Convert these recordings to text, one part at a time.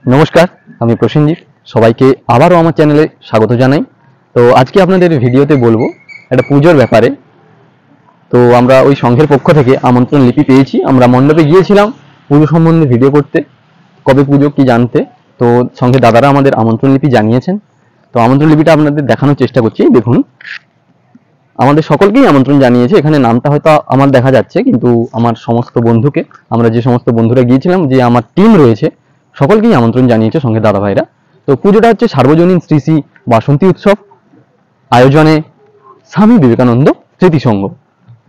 নমস্কার, আমি প্রসেনজিৎ। সবাইকে আবারও আমার চ্যানেলে স্বাগত জানাই। তো আজকে আপনাদের ভিডিওতে বলবো একটা পুজোর ব্যাপারে। তো আমরা ওই সংঘের পক্ষ থেকে আমন্ত্রণ লিপি পেয়েছি, আমরা মণ্ডপে গিয়েছিলাম পুজো সম্বন্ধে ভিডিও করতে, কবে পুজো কি জানতে। তো সংঘের দাদারা আমাদের আমন্ত্রণ লিপি জানিয়েছেন, তো আমন্ত্রণ লিপিটা আপনাদের দেখানোর চেষ্টা করছি। দেখুন, আমাদের সকলকেই আমন্ত্রণ জানিয়েছে। এখানে নামটা হয়তো আমার দেখা যাচ্ছে, কিন্তু আমার সমস্ত বন্ধুকে, আমরা যে সমস্ত বন্ধুরা গিয়েছিলাম, যে আমার টিম রয়েছে, সকলকেই আমন্ত্রণ জানিয়েছে সঙ্গে দাদা ভাইরা। তো পুজোটা হচ্ছে সার্বজনীন শ্রী শ্রী বাসন্তী উৎসব, আয়োজনে স্বামী বিবেকানন্দ স্মৃতি সংঘ,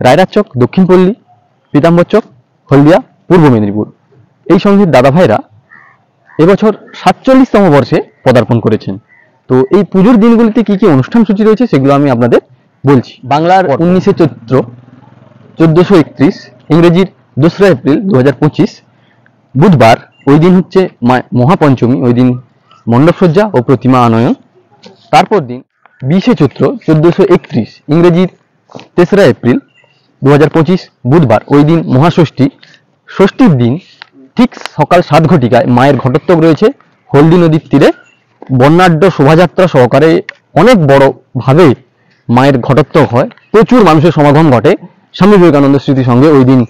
রায়রাজচক, দক্ষিণপল্লী, পীতাম্বরচক, হলদিয়া, পূর্ব মেদিনীপুর। এই সংঘের দাদা ভাইরা এবছর 47তম বর্ষে পদার্পণ করেছেন। তো এই পুজোর দিনগুলিতে কি কি অনুষ্ঠান সূচি রয়েছে সেগুলো আমি আপনাদের বলছি। বাংলার 19শে চৈত্র 1431, ইংরেজির 2রা এপ্রিল 2025, বুধবার। ওই দিন হচ্ছে মহাপঞ্চমী, ওই দিন মণ্ডপসজ্জা ও প্রতিমা আনয়ন। তারপর দিন 20শে চৈত্র 1431, ইংরেজির 3রা এপ্রিল 2025, বুধবার। ওই দিন মহাষষ্ঠী। ষষ্ঠীর দিন ঠিক সকাল 7 ঘটিকায় মায়ের ঘটোত্তক রয়েছে হলদি নদীর তীরে। বর্ণাঢ্য শোভাযাত্রা সহকারে অনেক বড় ভাবে মায়ের ঘটোত্তক হয়, প্রচুর মানুষের সমাগম ঘটে। স্বামী বিবেকানন্দ স্মৃতি সঙ্গে ওই দিন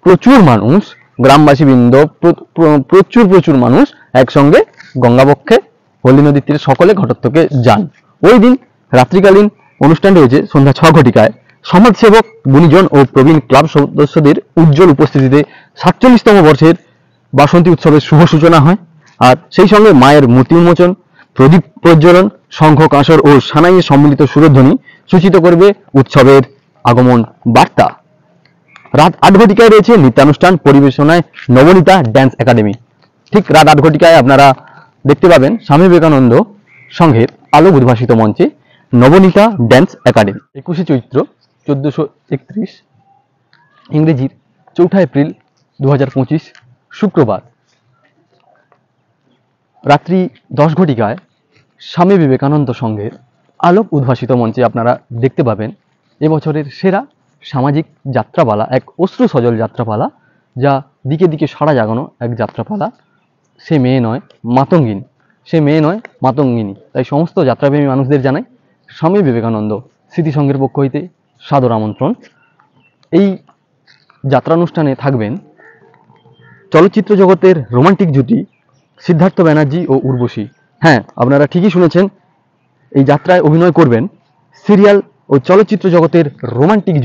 প্রচুর মানুষ, গ্রামবাসী বৃন্দ, প্রচুর মানুষ একসঙ্গে গঙ্গাবক্ষে হলদি নদীর তীরে সকলে ঘটোত্তকে যান। ওই দিন রাত্রিকালীন অনুষ্ঠান রয়েছে সন্ধ্যা 6 ঘটিকায়। সমাজসেবক, গুণীজন ও প্রবীণ ক্লাব সদস্যদের উজ্জ্বল উপস্থিতিতে 47তম বর্ষের বাসন্তী উৎসবের শুভ সূচনা হয়। আর সেই সঙ্গে মায়ের মূর্তি উন্মোচন, প্রদীপ প্রজ্বলন, শঙ্খ, কাঁসর ও সানাইয়ের সম্মিলিত সুরধ্বনি সূচিত করবে উৎসবের আগমন বার্তা। রাত 8 ঘটিকায় রয়েছে নৃত্যানুষ্ঠান, পরিবেশনায় নবনীতা ড্যান্স একাডেমি। ঠিক রাত 8 ঘটিকায় আপনারা দেখতে পাবেন স্বামী বিবেকানন্দ সংঘের আলোক উদ্ভাসিত মঞ্চে নবনীতা ড্যান্স একাডেমি। 21শে চৈত্র 1431, ইংরেজির 4ঠা এপ্রিল 2025, শুক্রবার, রাত্রি 10 ঘটিকায় স্বামী বিবেকানন্দ সংঘের আলোক উদ্ভাসিত মঞ্চে আপনারা দেখতে পাবেন এবছরের সেরা সামাজিক যাত্রাপালা, এক অশ্রু সজল যাত্রাপালা, যা দিকে দিকে সাড়া জাগানো এক যাত্রাপালা। সে মেয়ে নয় মাতঙ্গিনী, সে মেয়ে নয় মাতঙ্গিনী। তাই সমস্ত যাত্রাপ্রেমী মানুষদের জানাই স্বামী বিবেকানন্দ স্মৃতি সংঘের পক্ষ হইতে সাদর আমন্ত্রণ। এই যাত্রানুষ্ঠানে থাকবেন চলচ্চিত্র জগতের রোমান্টিক জুটি সিদ্ধার্থ ব্যানার্জি ও উর্বশী। হ্যাঁ, আপনারা ঠিকই শুনেছেন, এই যাত্রায় অভিনয় করবেন সিরিয়াল ও চলচ্চিত্র জগতের রোমান্টিক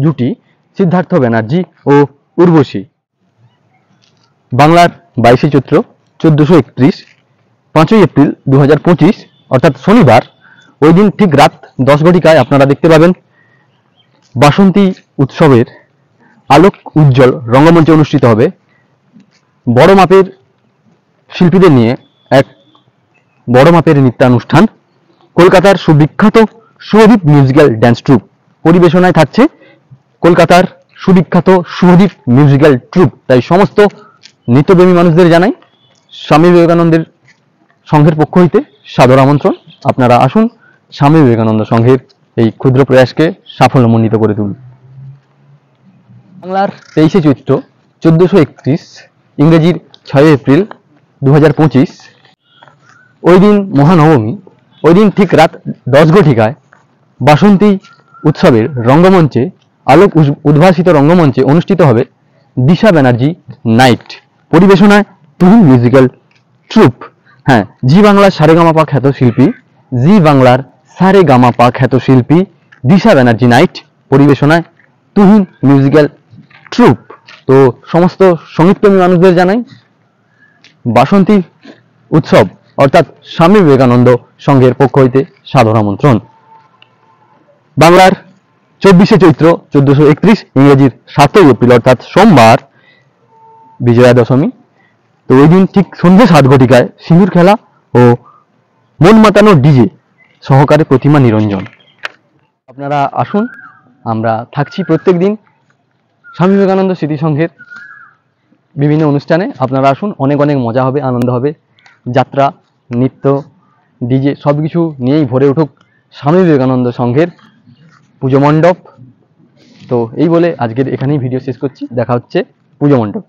জুটি সিদ্ধার্থ ব্যানার্জি ও উর্বশী। বাংলার 22শে চৈত্র 1431, 5ই এপ্রিল 2025, অর্থাৎ শনিবার। ওই দিন ঠিক রাত 10 ঘটিকায় আপনারা দেখতে পাবেন বাসন্তী উৎসবের আলোক উজ্জ্বল রঙ্গমঞ্চে অনুষ্ঠিত হবে বড় মাপের শিল্পীদের নিয়ে এক বড় মাপের নৃত্যানুষ্ঠান। কলকাতার সুবিখ্যাত শুভদীপ মিউজিক্যাল ড্যান্স ট্রুপ পরিবেশনায় থাকছে কলকাতার সুবিখ্যাত শুভদীপ মিউজিক্যাল ট্রুপ। তাই সমস্ত নৃত্যপ্রেমী মানুষদের জানাই স্বামী বিবেকানন্দের সংঘের পক্ষ হইতে সাদর আমন্ত্রণ। আপনারা আসুন, স্বামী বিবেকানন্দ সংঘের এই ক্ষুদ্র প্রয়াসকে সাফল্যমণ্ডিত করে তুলুন। বাংলার 23শে চৈত্র 1431, ইংরেজির 6 এপ্রিল 2025, ওই দিন মহানবমী। ওই দিন ঠিক রাত 10 ঘটিকায় বাসন্তী উৎসবের রঙ্গমঞ্চে আলোক উদ্ভাসিত রঙ্গমঞ্চে অনুষ্ঠিত হবে দিশা ব্যানার্জি নাইট, পরিবেশনায় তুহিন মিউজিক্যাল ট্রুপ। হ্যাঁ, জি বাংলার সারেগামাপা খ্যাত শিল্পী, জি বাংলার সারেগামাপা খ্যাত শিল্পী দিশা ব্যানার্জি নাইট, পরিবেশনায় তুহিন মিউজিক্যাল ট্রুপ। তো সমস্ত সঙ্গীতপ্রেমী মানুষদের জানাই বাসন্তী উৎসব অর্থাৎ স্বামী বিবেকানন্দ সংঘের পক্ষ হইতে সাদর আমন্ত্রণ। বাংলার 24শে চৈত্র 1431, ইংরেজির 7ই এপ্রিল, অর্থাৎ সোমবার, বিজয়া দশমী। তো ওই দিন ঠিক সন্ধ্যে 7 ঘটিকায় সিঁদুর খেলা ও মন মাতানো ডিজে সহকারে প্রতিমা নিরঞ্জন। আপনারা আসুন, আমরা থাকছি প্রত্যেক দিন স্বামী বিবেকানন্দ স্মৃতি সংঘের বিভিন্ন অনুষ্ঠানে। আপনারা আসুন, অনেক অনেক মজা হবে, আনন্দ হবে। যাত্রা, নৃত্য, ডিজে সব কিছু নিয়েই ভরে উঠুক স্বামী বিবেকানন্দ সংঘের পুজো মণ্ডপ। তো এই বলে আজকের এখানেই ভিডিও শেষ করছি। দেখা হচ্ছে পুজো মণ্ডপ।